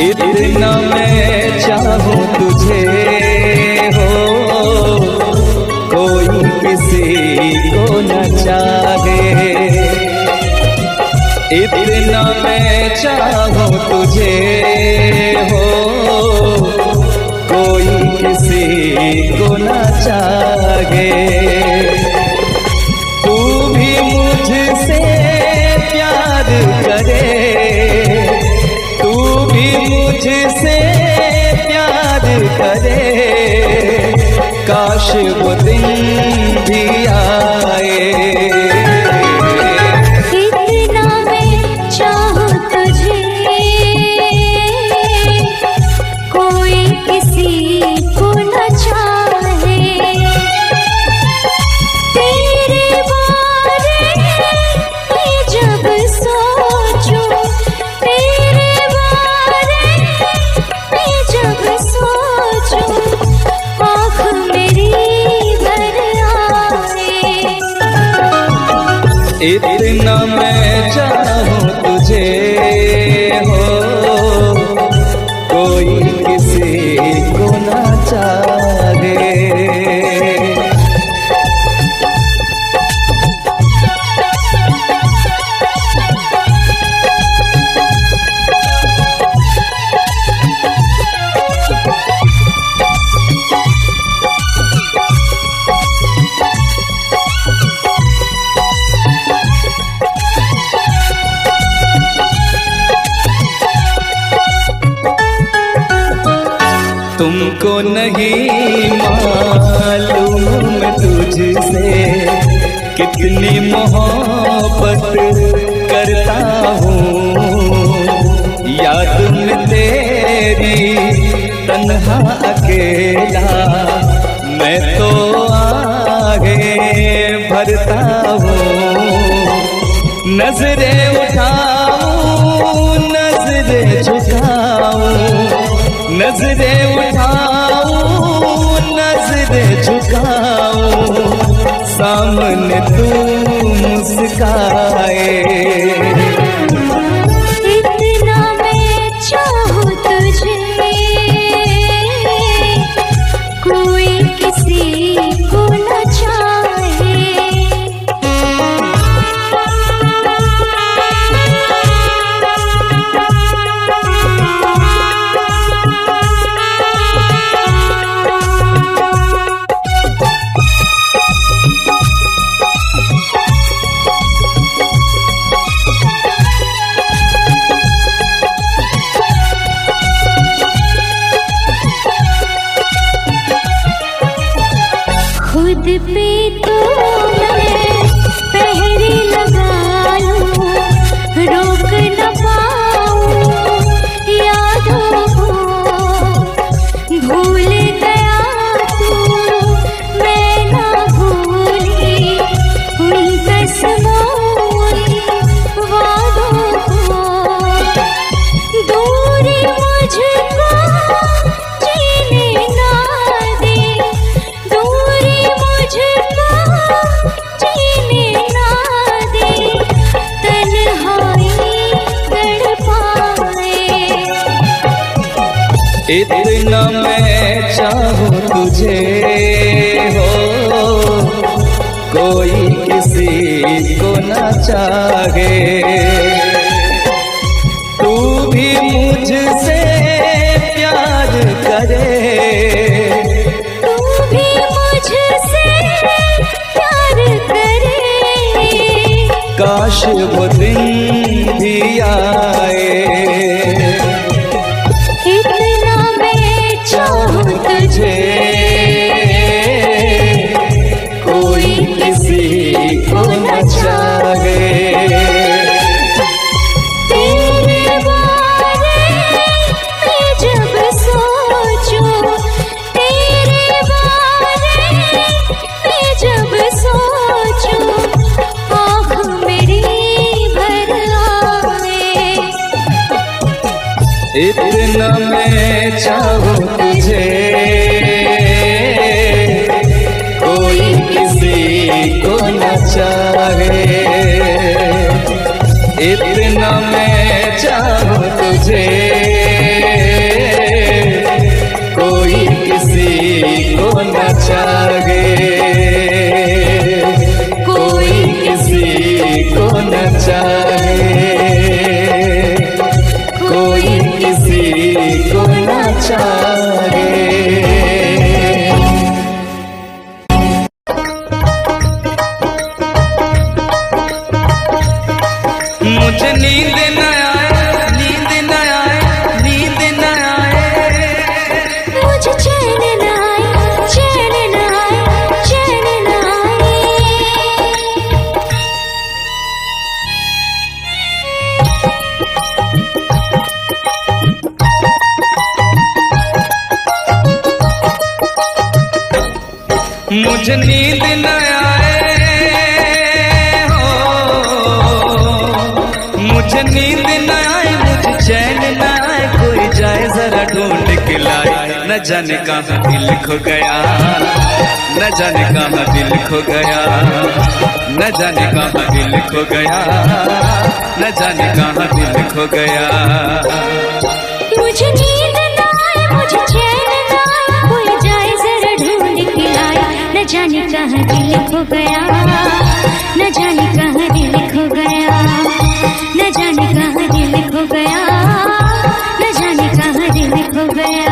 इतना मैं चाहूं तुझे हो, कोई किसी को न चाहे। इतना मैं चाहूं तुझे हो, कोई किसी को न चाहे। तू भी मुझसे प्यार करे, तू भी मुझसे प्यार करे, काश वो दिन भी आए। इतना मैं चाहूं तुझे, कोई किसी को न चाहे। तेरे बारे में जब सोचूं, तेरे बारे में जब सोचूं, आँख मेरी भर आए। इतना मैं चाहूं तुझे हो, कोई किसी को न चाहे। तुमको नहीं मालूम मैं तुझसे कितनी मोहब्बत करता हूँ। याद में तेरी तन्हा अकेला मैं तो आगे भरता हूँ। नजरें उठाऊं, नजरें झुकाऊं, नजरें उठाऊं, नजरें झुकाऊं, सामने तू मुस्काए। इतना मैं चाहूं तुझे, कोई किसी को न चाहे। खुद पे तो मैं पहरे लगा लूं, रोक न पाऊं यादों को। भूल गया तू, मैं ना भूली उन कसमों वादों को। दूरी मुझको जीने ना दे, दूरी मुझको जीने ना दे, तन्हाई तड़पाए। इतना मैं चाहूं तुझे हो, कोई किसी को न चाहे। तू भी मुझसे प्यार करे, तू भी मुझसे प्यार करे, काश वो दिन भी आए। इतना मैं चाहूं तुझे, कोई किसी को न चाहे। तेरे बारे में जब सोचूं, तेरे बारे में जब सोचूं, आँख मेरी भर आए। इतना मैं चाहूं तुझे, कोई किसी को न चाहे। इतना मैं चाहूं तुझे, मुझे नींद न आए हो, मुझे नींद न आए, मुझे चैन न आए, कोई जाए जरा ढूंढ के लाए। न जाने कहाँ दिल खो गया, न जाने कहाँ दिल खो गया, न जाने कहाँ दिल खो गया, न जाने कहाँ दिल खो गया। मुझे नींद न आए, मुझे चैन न आए, कोई जाए जरा ढूंढ के लाए। न जाने कहाँ दिल खो गया, न जाने कहाँ दिल खो गया, न जाने कहाँ दिल खो गया, न जाने कहाँ दिल खो गया।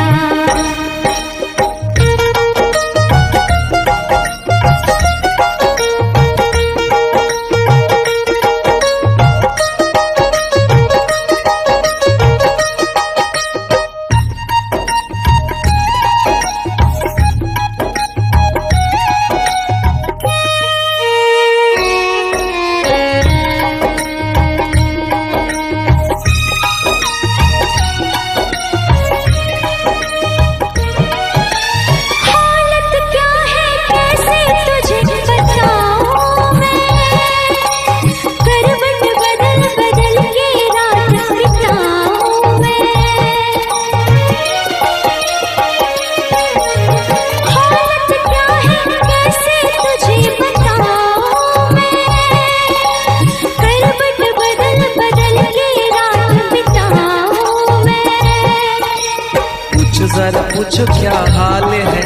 जरा पूछो क्या हाल है,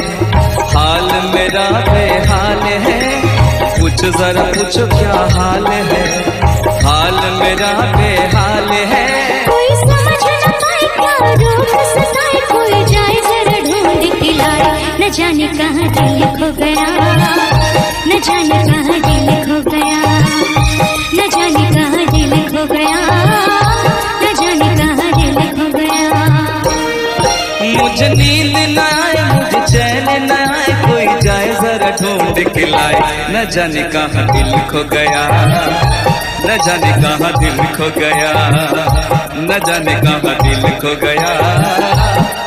हाल मेरा बेहाल है। पूछो जरा पूछो क्या हाल है, हाल मेरा बेहाल है। कोई समझ न पाए क्या रोग सताए, कोई जाए जरा ढूंढ के लाए। न जाने कहाँ दिल खो गया, न जाने कहाँ दिल खो गया, न जाने कहाँ दिल खो गया, न जाने कहाँ दिल खो गया। मुझे नींद न आए, मुझे चैन न आए, कोई जाए जरा ढूंढ के लाए। न जाने कहाँ दिल खो गया, न जाने कहाँ दिल खो गया, न जाने कहाँ दिल खो गया,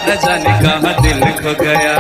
न जाने कहाँ दिल खो गया।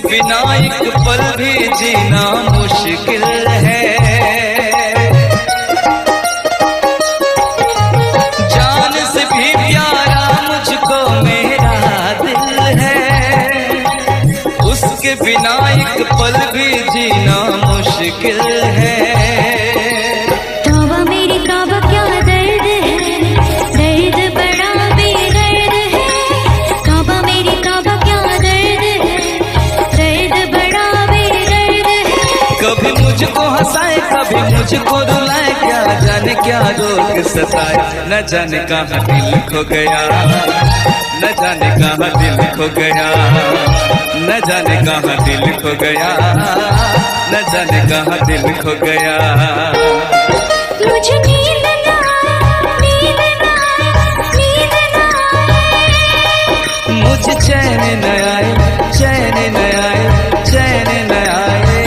बिना एक पल भी जीना मुश्किल है। जान से भी प्यारा मुझको मेरा दिल है, उसके बिना एक पल भी जीना मुश्किल है। तौबा मेरी तौबा क्या दर्द है, दर्द बड़ा बेदर्द है। तौबा मेरी तौबा क्या दर्द है, दर्द बड़ा बेदर्द है। कभी मुझको हंसाए कभी मुझको रुलाए, क्या जाने क्या रोग सताए। न जाने कहाँ दिल खो गया, न जाने कहाँ दिल खो गया, न जाने कहाँ दिल खो गया, न जाने कहाँ दिल खो गया। मुझे नींद ना आए, नींद ना आए, नींद ना आए। मुझे चैन न आए, चैन न आए, चैन न आए।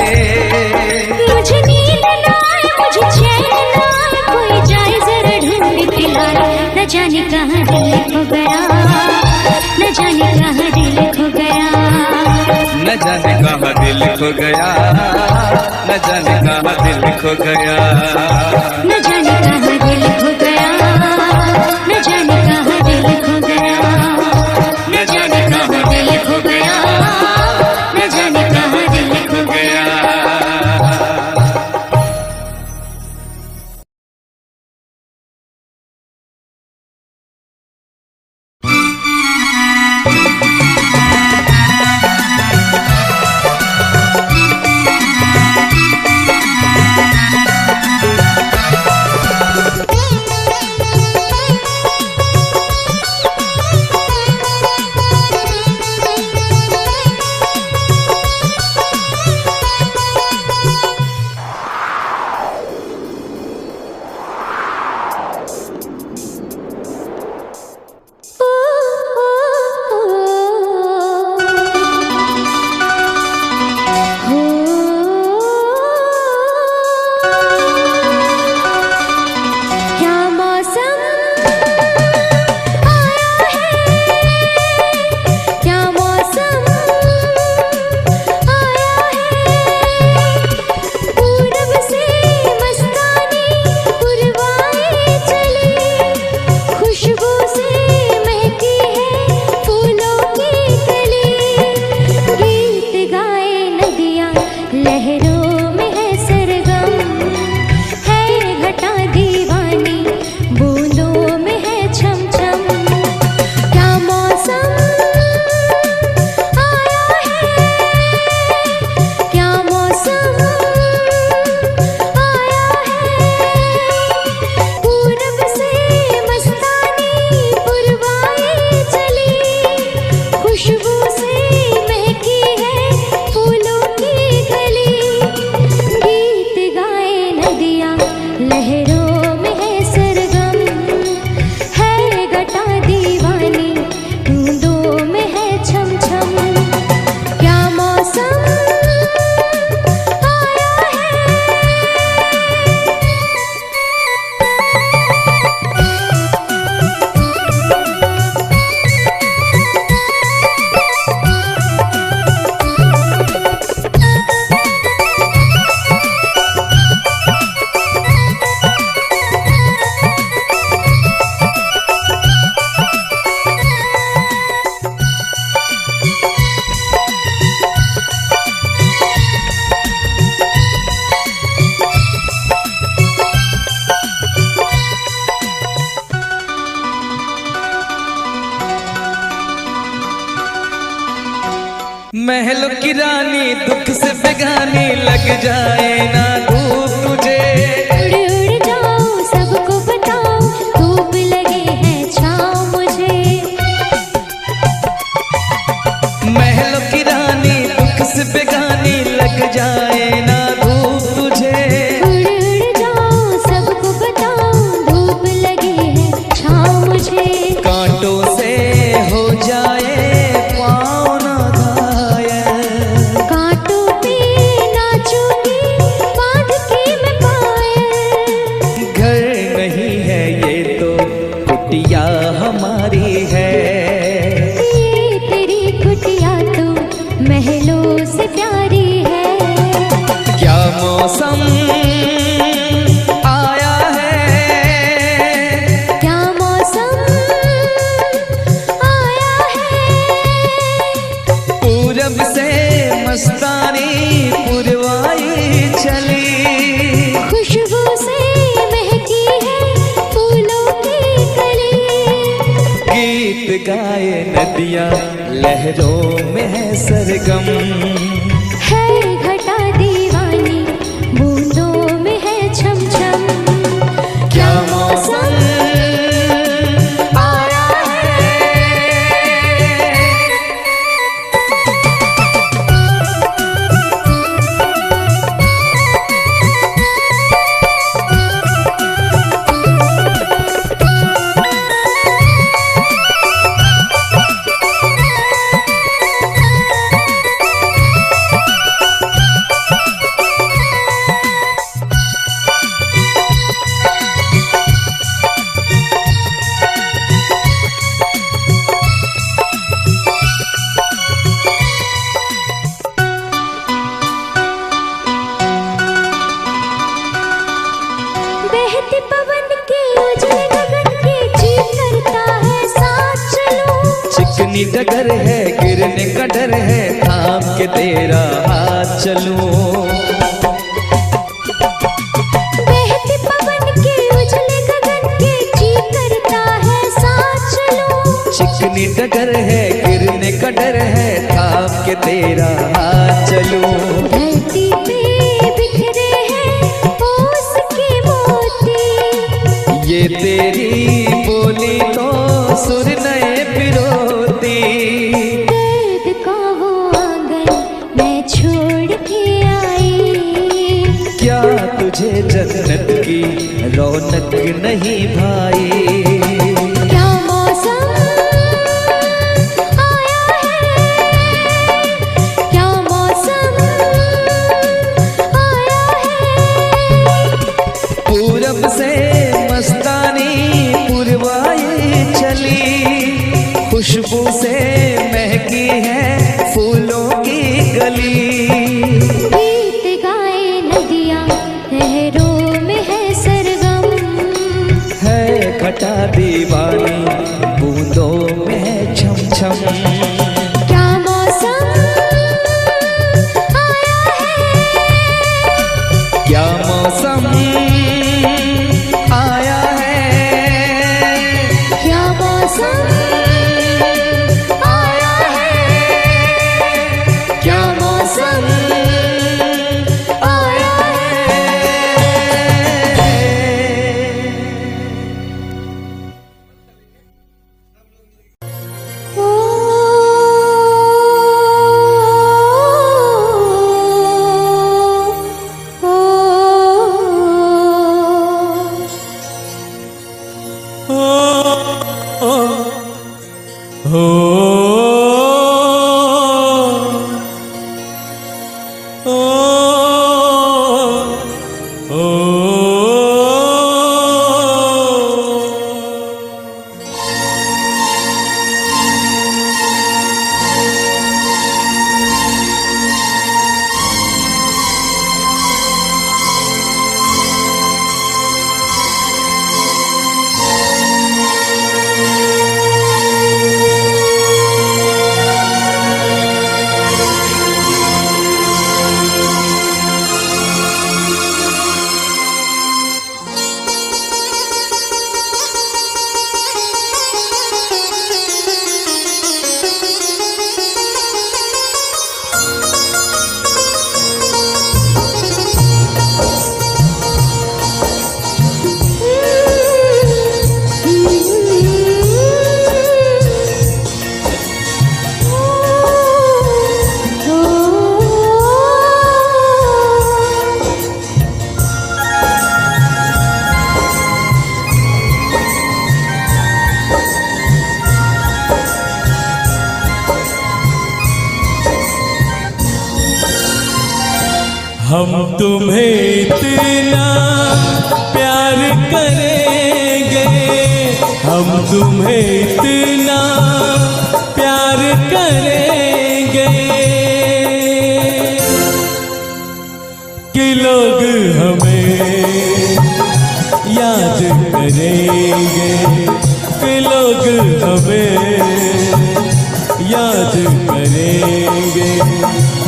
मुझे नींद ना आए, मुझे चैन ना आए, कोई जाए जरा ढूंढ के लाए। न जाने कहाँ दिल खो गया, न जाने कहाँ दिल खो गया, न जाने कहाँ दिल खो गया, न जाने कहाँ दिल खो गया, न जाने कहाँ दिल खो गया, न जाने कहाँ दिल खो गया, न जाने कहाँ दिल खो गया, न जाने कहाँ दिल खो गया। महलों की रानी दुख से बेगानी लग जाए ना धूप तुझे। उड़ उड़ जाऊं सबको बताऊं धूप लगे है छाँव मुझे। महलों की रानी दुख से बेगानी लग जाए ना धूप तुझे। उड़ उड़ जाऊं सबको बताऊं धूप लगे है छाँव मुझे। कांटों से हो जाए पाँव ना घायल, कांटों पे नाचूंगी बांध के मैं पायल। घर नहीं है ये तो कुटिया हमारी है। ये तेरी कुटिया तो महलों से प्यारी है। क्या मौसम आया है, क्या मौसम आया है। पूरब से मस्तानी पुरवाई चली। खुशबू से महकी है फूलों की कली। गीत गाए नदियाँ लहरों में है सरगम। है घटा दीवानी बूंदों में है छम छम। क्या मौसम आया है। बहते पवन के उजले गगन के चीर करता है साथ चलो। चिकनी डगर है गिरने का डर है थाम के तेरा हाथ चलूं। बहते पवन के उजले गगन के चीर करता है साथ चलो। चिकनी डगर है गिरने का डर है थाम के तेरा हाथ चलूं। धरती पे बिखरे हैं ओस के मोती। ये तेरी बोली तो सुर नए पिरोती। दर्द का वो आंगन मैं छोड़ के आई। क्या तुझे जन्नत की रौनक नहीं भाई। क्या मौसम आया है। क्या मौसम आया है। पूरब से मस्तानी पुरवाई चली। खुशबू से महकी है फूलों की गली। गीत गाए नदियाँ लहरों में है सरगम। है घटा हम तुम्हें इतना प्यार करेंगे, हम तुम्हें इतना प्यार करेंगे कि लोग हमें याद करेंगे, कि लोग हमें याद करेंगे।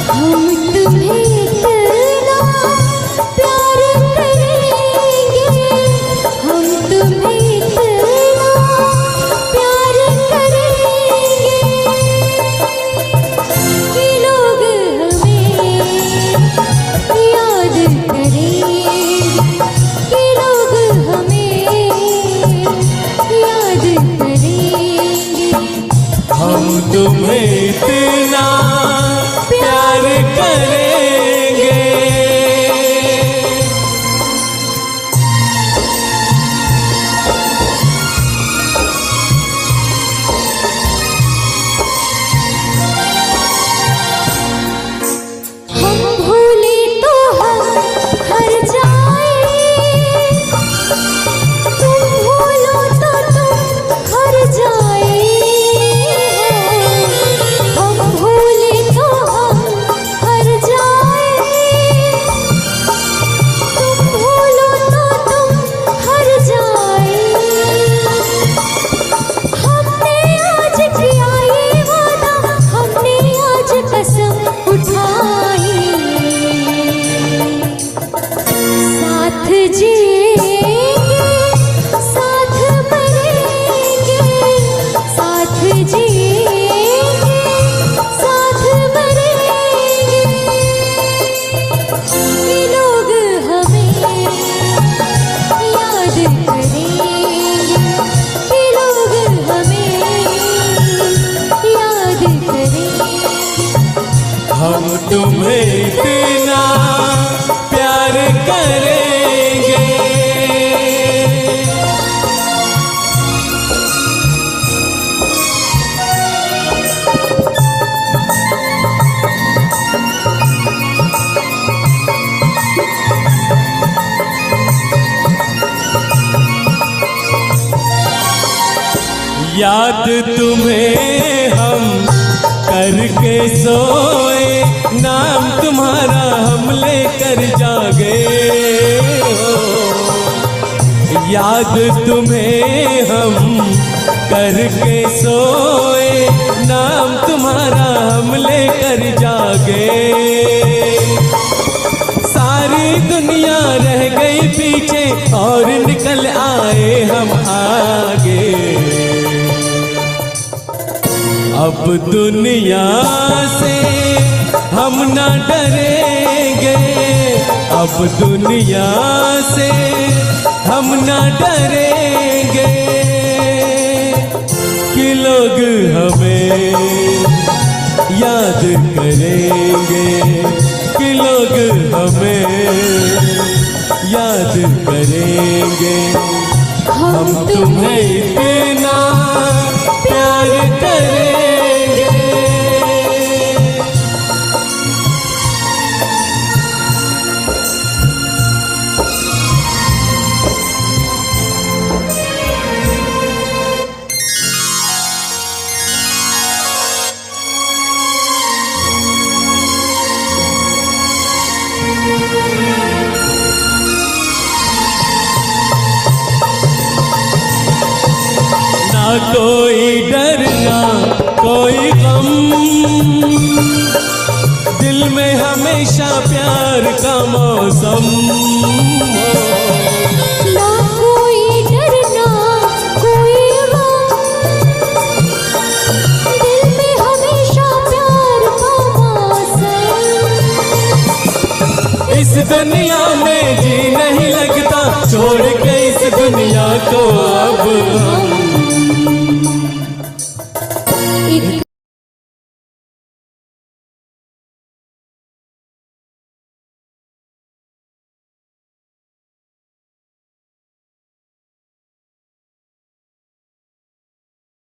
हम तुम्हें इतना प्यार करेंगे, हम तुम्हें इतना प्यार करेंगे कि लोग हमें याद करेंगे, कि लोग हमें याद करेंगे। हम तुम्हें इतना प्यार करेंगे। हम भूले तो हम हर जाए, तुम भूलो तो तुम हर जाए। हम भूले तो हम हर जाए, तुम भूलो तो तुम हर जाए। हमने आज किया ये वादा, हमने आज कसम उठाई, साथ जिएंगे साथ मरेंगे, साथ जिएंगे साथ मरेंगे कि लोग हमें याद करेंगे, कि लोग हमें याद करेंगे। हम तुम्हें इतना प्यार करेंगे। याद तुम्हें हम करके सोए, नाम तुम्हारा हम लेकर जागे हो। याद तुम्हें हम करके सोए, नाम तुम्हारा हम लेकर जागे। सारी दुनिया रह गई पीछे और निकल आए हम आगे। अब दुनिया से हम न डरेंगे, अब दुनिया से हम न डरेंगे कि लोग हमें याद करेंगे, कि लोग हमें याद करेंगे। हम तुम्हें इतना प्यार करेंगे। ना कोई डर ना कोई गम, दिल में हमेशा प्यार का मौसम हो। ना कोई डर ना कोई गम, दिल में हमेशा प्यार का मौसम। इस दुनिया में जी नहीं लगता, छोड़ के इस दुनिया को